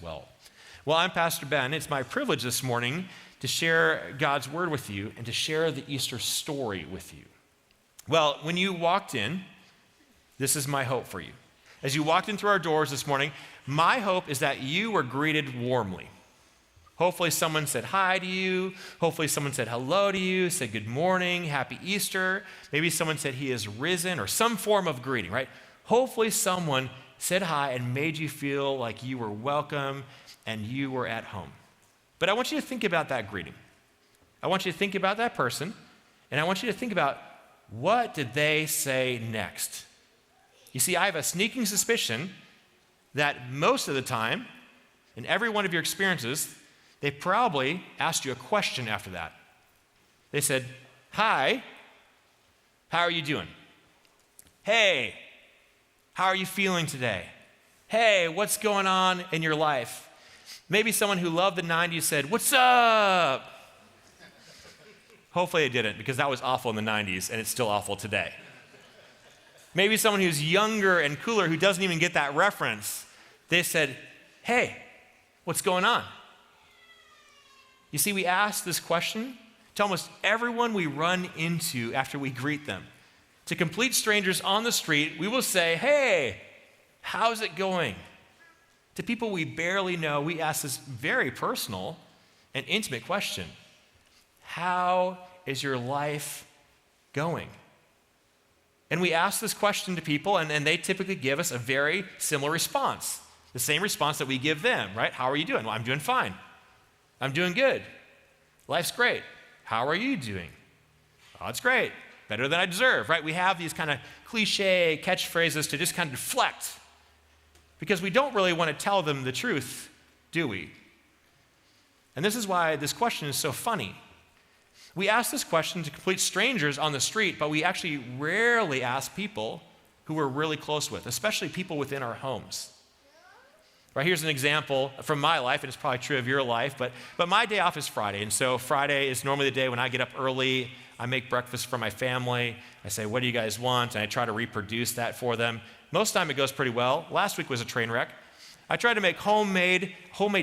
well. Well, I'm Pastor Ben. It's my privilege this morning to share God's word with you and to share the Easter story with you. Well, when you walked in, this is my hope for you. As you walked in through our doors this morning, my hope is that you were greeted warmly. Hopefully someone said hi to you. Hopefully someone said hello to you, said good morning, happy Easter. Maybe someone said he is risen or some form of greeting, right? Hopefully someone said hi and made you feel like you were welcome and you were at home. But I want you to think about that greeting. I want you to think about that person, and I want you to think about what did they say next? You see, I have a sneaking suspicion that most of the time, in every one of your experiences, they probably asked you a question after that. They said, hi, how are you doing? Hey, how are you feeling today? Hey, what's going on in your life? Maybe someone who loved the 90s said, what's up? Hopefully they didn't, because that was awful in the 90s, and it's still awful today. Maybe someone who's younger and cooler who doesn't even get that reference, they said, hey, what's going on? You see, we ask this question to almost everyone we run into after we greet them. To complete strangers on the street, we will say, hey, how's it going? To people we barely know, we ask this very personal and intimate question. How is your life going? And we ask this question to people, and they typically give us a very similar response. The same response that we give them, right? How are you doing? Well, I'm doing fine. I'm doing good. Life's great. How are you doing? Oh, it's great. Better than I deserve, right? We have these kind of cliche catchphrases to just kind of deflect because we don't really want to tell them the truth, do we? And this is why this question is so funny. We ask this question to complete strangers on the street, but we actually rarely ask people who we're really close with, especially people within our homes. Right, here's an example from my life, and it's probably true of your life, but my day off is Friday, and so Friday is normally the day when I get up early, I make breakfast for my family, I say, what do you guys want? And I try to reproduce that for them. Most of the time it goes pretty well. Last week was a train wreck. I tried to make homemade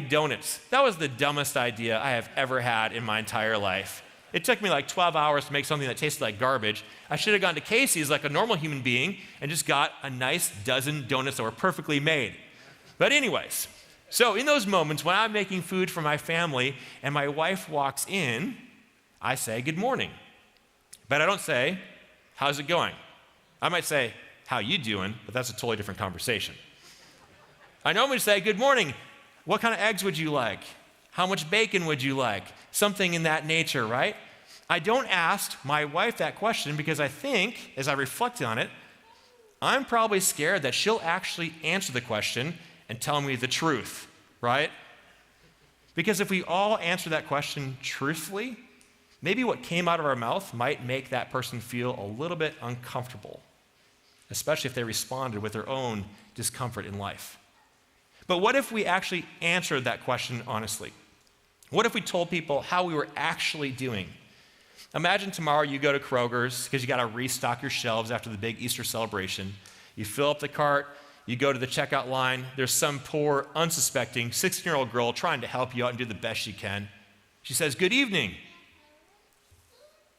donuts. That was the dumbest idea I have ever had in my entire life. It took me like 12 hours to make something that tasted like garbage. I should have gone to Casey's like a normal human being and just got a nice dozen donuts that were perfectly made. But anyways, so in those moments when I'm making food for my family and my wife walks in, I say, good morning. But I don't say, how's it going? I might say, how you doing? But that's a totally different conversation. I normally say, good morning. What kind of eggs would you like? How much bacon would you like? Something in that nature, right? I don't ask my wife that question because I think, as I reflect on it, I'm probably scared that she'll actually answer the question and tell me the truth, right? Because if we all answer that question truthfully, maybe what came out of our mouth might make that person feel a little bit uncomfortable, especially if they responded with their own discomfort in life. But what if we actually answered that question honestly? What if we told people how we were actually doing? Imagine tomorrow you go to Kroger's because you got to restock your shelves after the big Easter celebration. You fill up the cart, you go to the checkout line, there's some poor, unsuspecting 16-year-old girl trying to help you out and do the best she can. She says, good evening.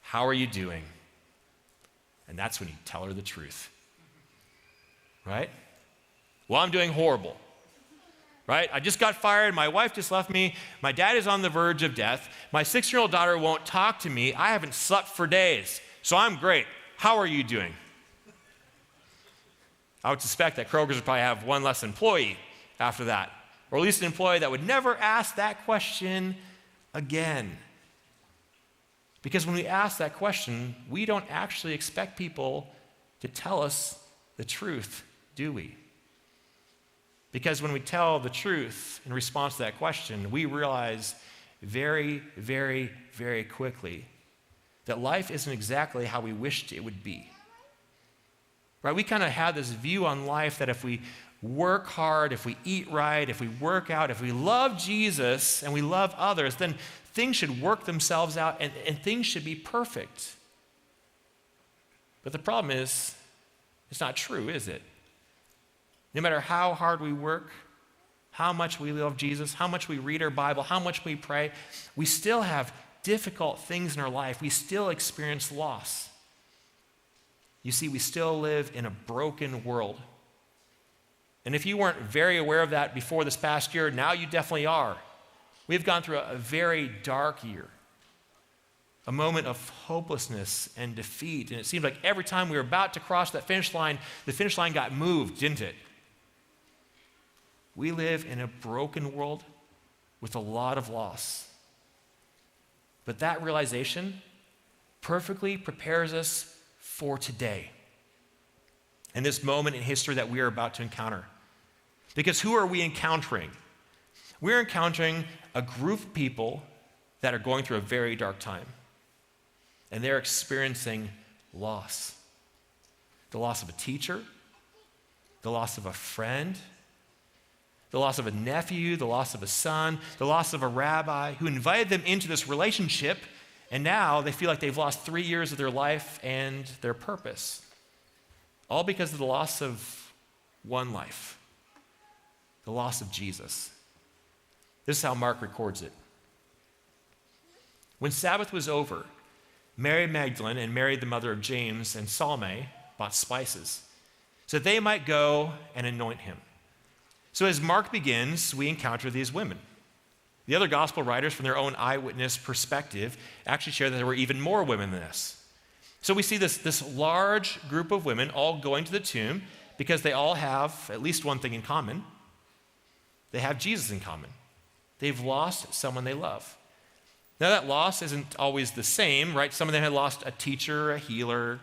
How are you doing? And that's when you tell her the truth, right? Well, I'm doing horrible, right? I just got fired. My wife just left me. My dad is on the verge of death. My 6-year-old daughter won't talk to me. I haven't slept for days. So I'm great. How are you doing? I would suspect that Kroger's would probably have one less employee after that, or at least an employee that would never ask that question again. Because when we ask that question, we don't actually expect people to tell us the truth, do we? Because when we tell the truth in response to that question, we realize very, very, very quickly that life isn't exactly how we wished it would be. Right? We kind of have this view on life that if we work hard, if we eat right, if we work out, if we love Jesus and we love others, then things should work themselves out and things should be perfect. But the problem is, it's not true, is it? No matter how hard we work, how much we love Jesus, how much we read our Bible, how much we pray, we still have difficult things in our life. We still experience loss. You see, we still live in a broken world. And if you weren't very aware of that before this past year, now you definitely are. We've gone through a very dark year, a moment of hopelessness and defeat. And it seemed like every time we were about to cross that finish line, the finish line got moved, didn't it? We live in a broken world with a lot of loss. But that realization perfectly prepares us for today and this moment in history that we are about to encounter. Because who are we encountering? We're encountering a group of people that are going through a very dark time. And they're experiencing loss. The loss of a teacher, the loss of a friend, the loss of a nephew, the loss of a son, the loss of a rabbi who invited them into this relationship, and now they feel like they've lost 3 years of their life and their purpose. All because of the loss of one life, the loss of Jesus. This is how Mark records it. When Sabbath was over, Mary Magdalene and Mary, the mother of James, and Salome bought spices so that they might go and anoint him. So as Mark begins, we encounter these women. The other gospel writers, from their own eyewitness perspective, actually share that there were even more women than this. So we see this large group of women all going to the tomb because they all have at least one thing in common. They have Jesus in common. They've lost someone they love. Now that loss isn't always the same, right? Some of them had lost a teacher, a healer,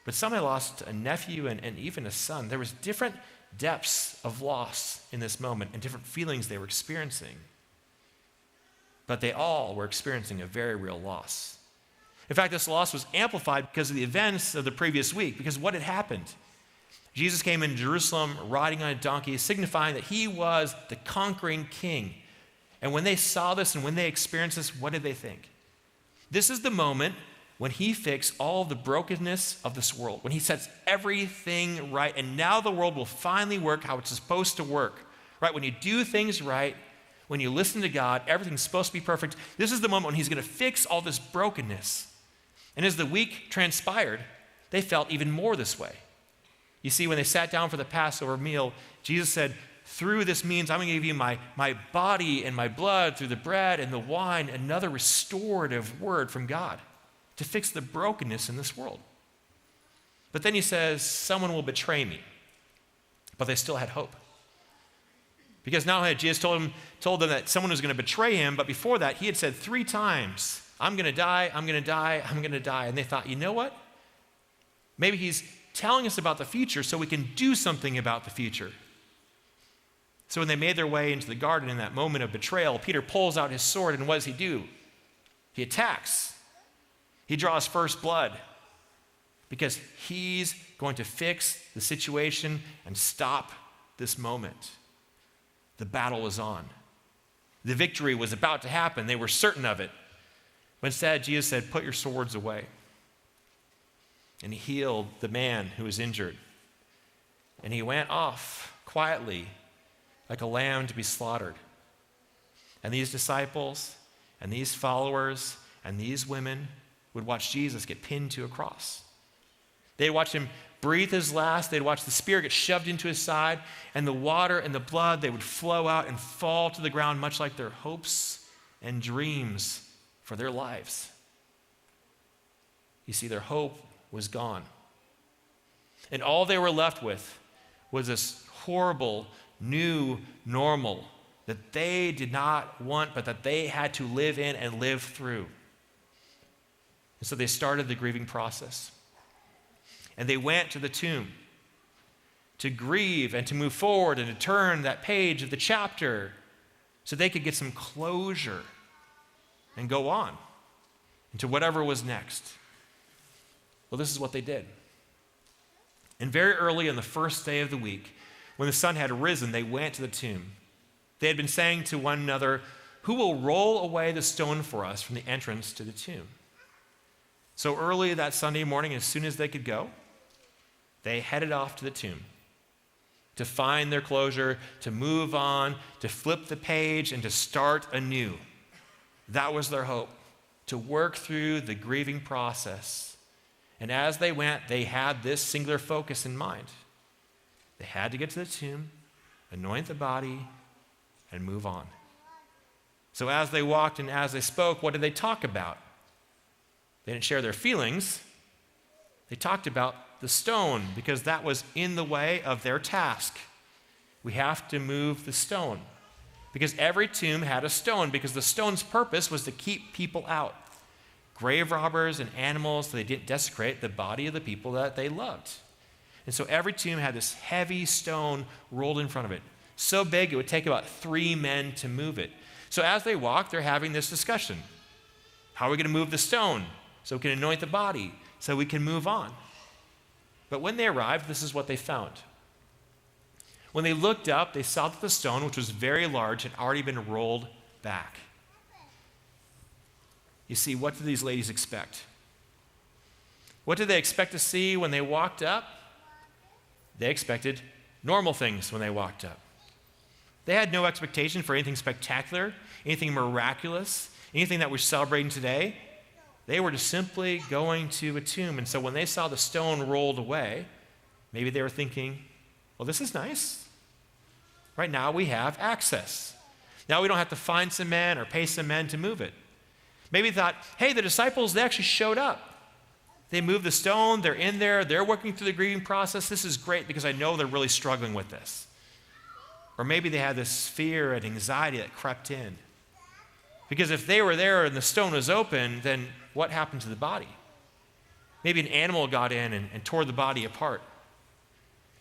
but some had lost a nephew and even a son. There was different depths of loss in this moment and different feelings they were experiencing. But they all were experiencing a very real loss. In fact, this loss was amplified because of the events of the previous week, because what had happened? Jesus came into Jerusalem riding on a donkey, signifying that he was the conquering king. And when they saw this and when they experienced this, what did they think? This is the moment when he fixed all the brokenness of this world, when he sets everything right, and now the world will finally work how it's supposed to work, right? When you do things right, when you listen to God, everything's supposed to be perfect. This is the moment when he's going to fix all this brokenness. And as the week transpired, they felt even more this way. You see, when they sat down for the Passover meal, Jesus said, through this means I'm going to give you my body and my blood through the bread and the wine, another restorative word from God to fix the brokenness in this world. But then he says, someone will betray me. But they still had hope. Because not only had Jesus told them that someone was going to betray him, but before that, he had said 3 times, I'm going to die, I'm going to die, I'm going to die. And they thought, you know what? Maybe he's telling us about the future so we can do something about the future. So when they made their way into the garden in that moment of betrayal, Peter pulls out his sword, and what does he do? He attacks. He draws first blood because he's going to fix the situation and stop this moment. The battle was on. The victory was about to happen. They were certain of it. But instead, Jesus said, put your swords away. And he healed the man who was injured. And he went off quietly like a lamb to be slaughtered. And these disciples and these followers and these women would watch Jesus get pinned to a cross. They'd watch him breathe his last. They'd watch the spear get shoved into his side, and the water and the blood, they would flow out and fall to the ground, much like their hopes and dreams for their lives. You see, their hope was gone. And all they were left with was this horrible new normal that they did not want, but that they had to live in and live through. And so they started the grieving process. And they went to the tomb to grieve and to move forward and to turn that page of the chapter so they could get some closure and go on into whatever was next. Well, this is what they did. And very early on the first day of the week, when the sun had risen, they went to the tomb. They had been saying to one another, who will roll away the stone for us from the entrance to the tomb? So early that Sunday morning, as soon as they could go, they headed off to the tomb to find their closure, to move on, to flip the page, and to start anew. That was their hope, to work through the grieving process. And as they went, they had this singular focus in mind. They had to get to the tomb, anoint the body, and move on. So as they walked and as they spoke, what did they talk about? They didn't share their feelings. They talked about the stone because that was in the way of their task. We have to move the stone because every tomb had a stone because the stone's purpose was to keep people out. Grave robbers and animals, so they didn't desecrate the body of the people that they loved. And so every tomb had this heavy stone rolled in front of it. So big it would take about 3 men to move it. So as they walk, they're having this discussion. How are we going to move the stone so we can anoint the body, so we can move on? But when they arrived, this is what they found. When they looked up, they saw that the stone, which was very large, had already been rolled back. You see, what did these ladies expect? What did they expect to see when they walked up? They expected normal things when they walked up. They had no expectation for anything spectacular, anything miraculous, anything that we're celebrating today. They were just simply going to a tomb. And so when they saw the stone rolled away, maybe they were thinking, well, this is nice. Right now we have access. Now we don't have to find some men or pay some men to move it. Maybe they thought, hey, the disciples, they actually showed up. They moved the stone, they're in there, they're working through the grieving process. This is great because I know they're really struggling with this. Or maybe they had this fear and anxiety that crept in. Because if they were there and the stone was open, then what happened to the body? Maybe an animal got in and tore the body apart.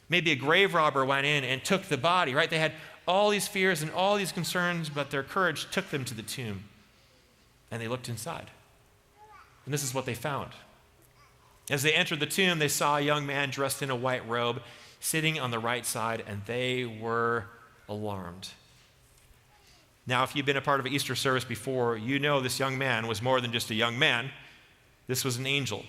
Maybe a grave robber went in and took the body, right? They had all these fears and all these concerns, but their courage took them to the tomb. And they looked inside. And this is what they found. As they entered the tomb, they saw a young man dressed in a white robe sitting on the right side, and they were alarmed. Now, if you've been a part of an Easter service before, you know this young man was more than just a young man. This was an angel.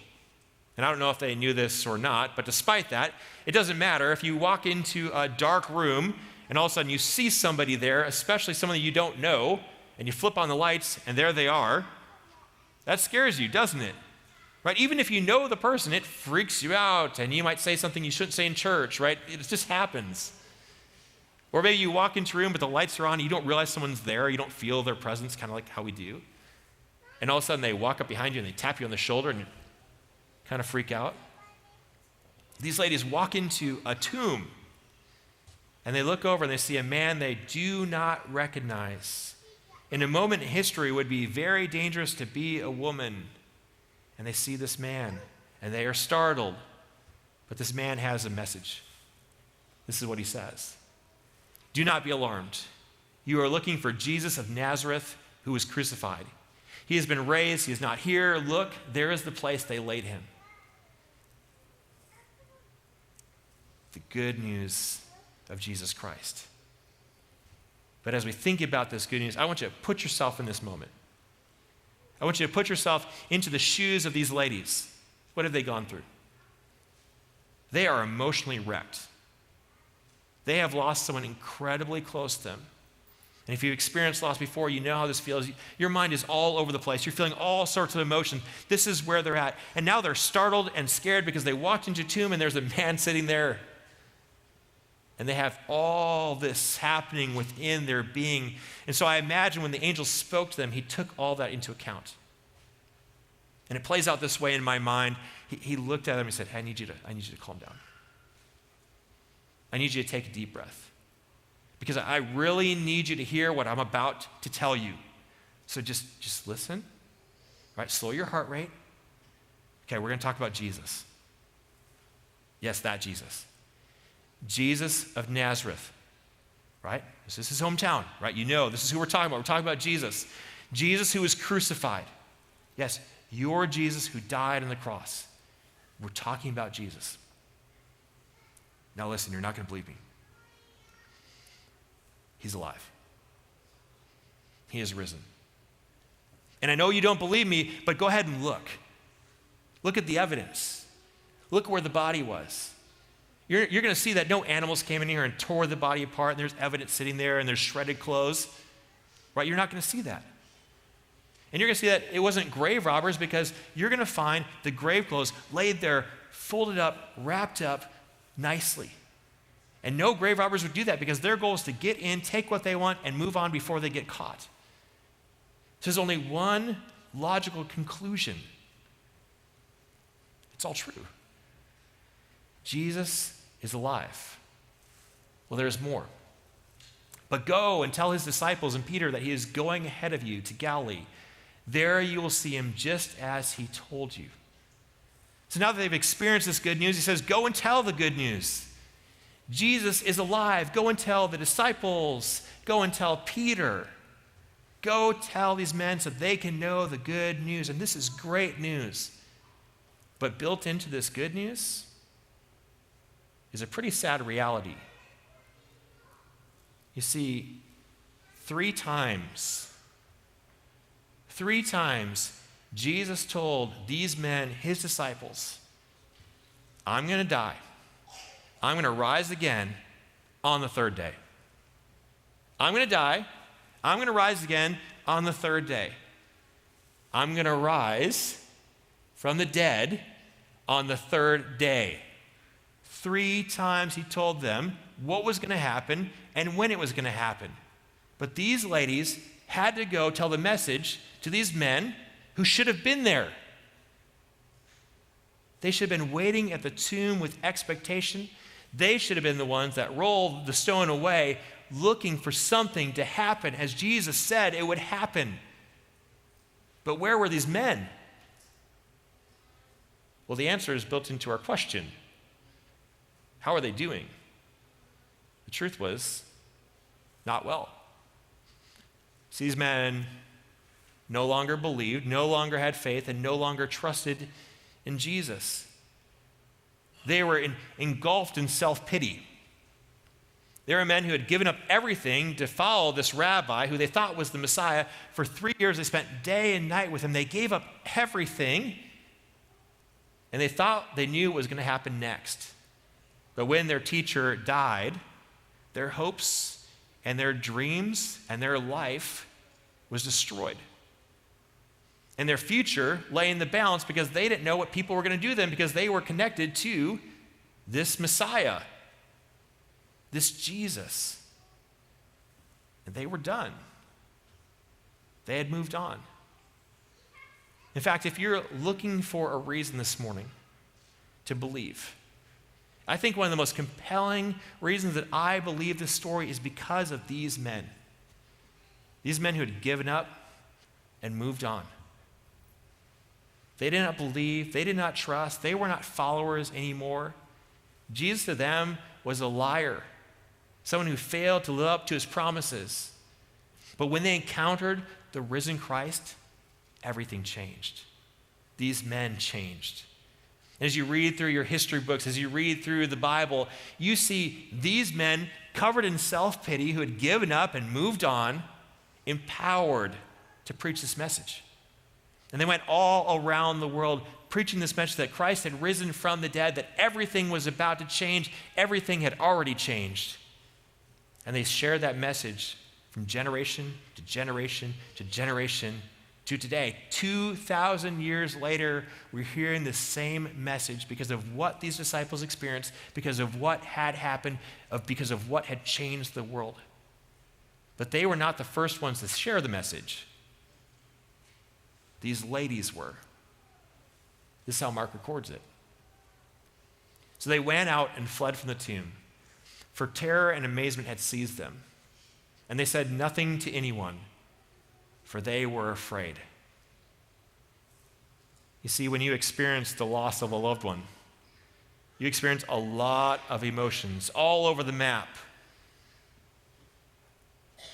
And I don't know if they knew this or not, but despite that, it doesn't matter. If you walk into a dark room and all of a sudden you see somebody there, especially someone that you don't know, and you flip on the lights and there they are, that scares you, doesn't it? Right? Even if you know the person, it freaks you out, and you might say something you shouldn't say in church, right? It just happens. Or maybe you walk into a room, but the lights are on, and you don't realize someone's there, you don't feel their presence, kind of like how we do. And all of a sudden, they walk up behind you, and they tap you on the shoulder, and you kind of freak out. These ladies walk into a tomb, and they look over, and they see a man they do not recognize. In a moment in history, it would be very dangerous to be a woman. And they see this man, and they are startled. But this man has a message. This is what he says. Do not be alarmed. You are looking for Jesus of Nazareth, who was crucified. He has been raised. He is not here. Look, there is the place they laid him. The good news of Jesus Christ. But as we think about this good news, I want you to put yourself in this moment. I want you to put yourself into the shoes of these ladies. What have they gone through? They are emotionally wrecked. They have lost someone incredibly close to them. And if you've experienced loss before, you know how this feels. Your mind is all over the place. You're feeling all sorts of emotion. This is where they're at. And now they're startled and scared because they walked into a tomb and there's a man sitting there. And they have all this happening within their being. And so I imagine when the angel spoke to them, he took all that into account. And it plays out this way in my mind. He looked at them and said, hey, I need you to calm down. I need you to take a deep breath. Because I really need you to hear what I'm about to tell you. So just listen. All right, slow your heart rate. Okay, we're going to talk about Jesus. Yes, that Jesus. Jesus of Nazareth, right? This is his hometown, right? You know, this is who we're talking about. We're talking about Jesus. Jesus who was crucified. Yes, your Jesus who died on the cross. We're talking about Jesus. Now listen, you're not going to believe me. He's alive. He is risen. And I know you don't believe me, but go ahead and look. Look at the evidence. Look where the body was. You're going to see that no animals came in here and tore the body apart, and there's evidence sitting there, and there's shredded clothes. Right? You're not going to see that. And you're going to see that it wasn't grave robbers, because you're going to find the grave clothes laid there, folded up, wrapped up nicely. And no grave robbers would do that, because their goal is to get in, take what they want, and move on before they get caught. So there's only one logical conclusion. It's all true. Jesus is alive. Well, there's more. But go and tell his disciples and Peter that he is going ahead of you to Galilee. There you will see him just as he told you. So now that they've experienced this good news, he says, go and tell the good news. Jesus is alive. Go and tell the disciples. Go and tell Peter. Go tell these men so they can know the good news. And this is great news. But built into this good news is a pretty sad reality. You see, three times, Jesus told these men, his disciples, I'm going to die. I'm going to rise again on the third day. I'm going to die. I'm going to rise again on the third day. I'm going to rise from the dead on the third day. 3 times he told them what was going to happen and when it was going to happen. But these ladies had to go tell the message to these men who should have been there. They should have been waiting at the tomb with expectation. They should have been the ones that rolled the stone away, looking for something to happen, as Jesus said it would happen. But where were these men? Well, the answer is built into our question. How are they doing? The truth was, not well. See, these men no longer believed, no longer had faith, and no longer trusted in Jesus. They were engulfed in self-pity. They were men who had given up everything to follow this rabbi who they thought was the Messiah. For 3 years, they spent day and night with him. They gave up everything, and they thought they knew what was going to happen next. But when their teacher died, their hopes and their dreams and their life was destroyed. And their future lay in the balance because they didn't know what people were going to do to them, because they were connected to this Messiah, this Jesus. And they were done. They had moved on. In fact, if you're looking for a reason this morning to believe, I think one of the most compelling reasons that I believe this story is because of these men. These men who had given up and moved on. They did not believe, they did not trust, they were not followers anymore. Jesus to them was a liar, someone who failed to live up to his promises. But when they encountered the risen Christ, everything changed. These men changed. As you read through your history books, as you read through the Bible, you see these men covered in self-pity who had given up and moved on, empowered to preach this message. And they went all around the world preaching this message that Christ had risen from the dead, that everything was about to change, everything had already changed. And they shared that message from generation to generation to generation to today. 2,000 years later, we're hearing the same message because of what these disciples experienced, because of what had happened, because of what had changed the world. But they were not the first ones to share the message. These ladies were. This is how Mark records it. So they went out and fled from the tomb, for terror and amazement had seized them. And they said nothing to anyone, for they were afraid. You see, when you experience the loss of a loved one, you experience a lot of emotions all over the map.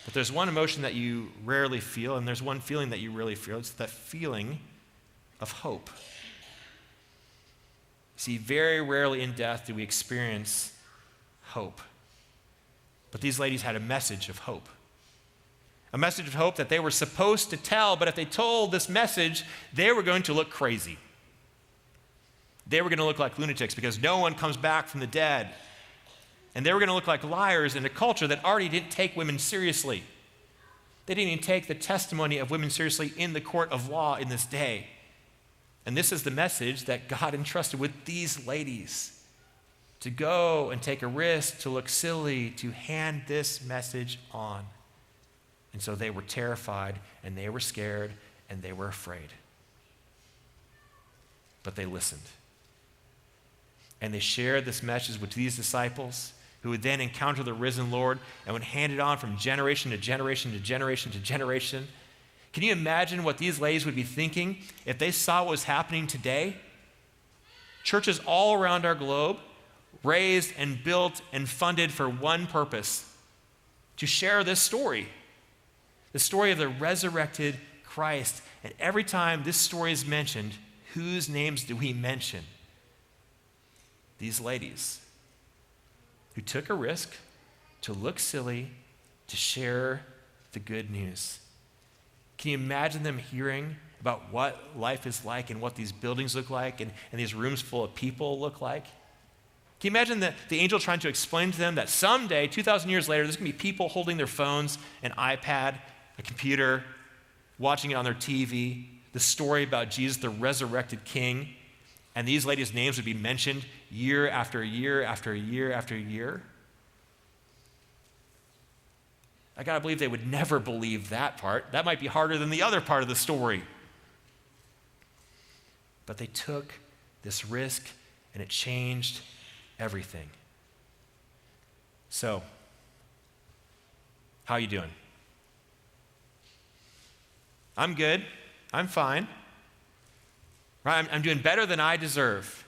But there's one emotion that you rarely feel, and there's one feeling that you really feel. It's that feeling of hope. See, very rarely in death do we experience hope. But these ladies had a message of hope. A message of hope that they were supposed to tell, but if they told this message, they were going to look crazy. They were going to look like lunatics because no one comes back from the dead. And they were going to look like liars in a culture that already didn't take women seriously. They didn't even take the testimony of women seriously in the court of law in this day. And this is the message that God entrusted with these ladies, to go and take a risk, to look silly, to hand this message on. And so they were terrified, and they were scared, and they were afraid. But they listened. And they shared this message with these disciples, who would then encounter the risen Lord and would hand it on from generation to generation to generation to generation. Can you imagine what these ladies would be thinking if they saw what was happening today? Churches all around our globe, raised and built and funded for one purpose: to share this story, the story of the resurrected Christ. And every time this story is mentioned, whose names do we mention? These ladies who took a risk to look silly, to share the good news. Can you imagine them hearing about what life is like and what these buildings look like and these rooms full of people look like? Can you imagine the angel trying to explain to them that someday, 2,000 years later, there's going to be people holding their phones, an iPad, a computer, watching it on their TV, the story about Jesus, the resurrected King, and these ladies' names would be mentioned year after year after year after year? I gotta believe they would never believe that part. That might be harder than the other part of the story. But they took this risk, and it changed everything. So, how you doing? I'm good. I'm fine. Right? I'm doing better than I deserve.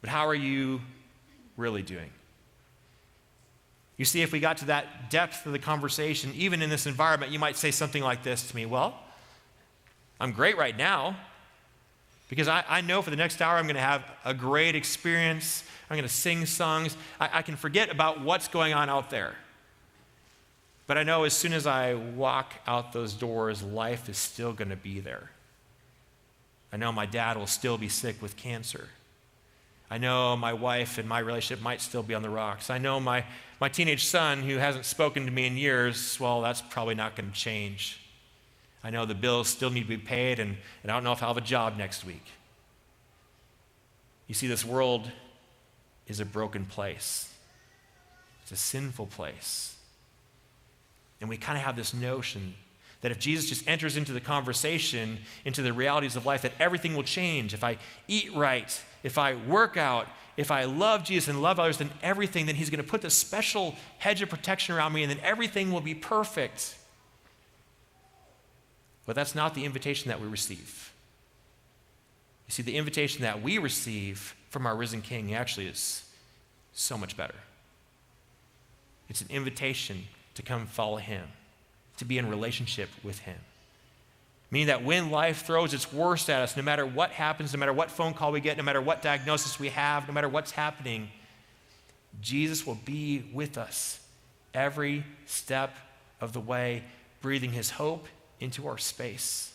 But how are you really doing? You see, if we got to that depth of the conversation, even in this environment, you might say something like this to me: well, I'm great right now, because I know for the next hour I'm going to have a great experience. I'm going to sing songs. I can forget about what's going on out there. But I know as soon as I walk out those doors, life is still going to be there. I know my dad will still be sick with cancer. I know my wife and my relationship might still be on the rocks. I know my teenage son, who hasn't spoken to me in years, well, that's probably not going to change. I know the bills still need to be paid, and I don't know if I'll have a job next week. You see, this world is a broken place. It's a sinful place. And we kind of have this notion that if Jesus just enters into the conversation, into the realities of life, that everything will change. If I eat right, if I work out, if I love Jesus and love others, then he's going to put this special hedge of protection around me, and then everything will be perfect. But that's not the invitation that we receive. You see, the invitation that we receive from our risen King actually is so much better. It's an invitation to come follow him, to be in relationship with him. Meaning that when life throws its worst at us, no matter what happens, no matter what phone call we get, no matter what diagnosis we have, no matter what's happening, Jesus will be with us every step of the way, breathing his hope into our space.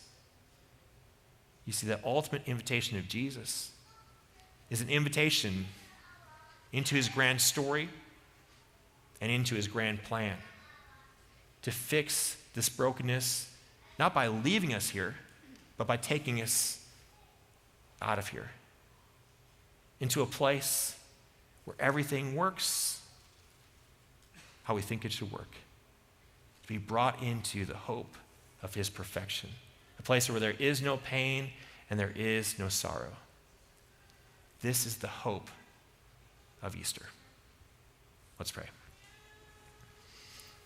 You see, the ultimate invitation of Jesus is an invitation into his grand story and into his grand plan to fix this brokenness, not by leaving us here, but by taking us out of here into a place where everything works how we think it should work, to be brought into the hope of his perfection, a place where there is no pain and there is no sorrow. This is the hope of Easter. Let's pray.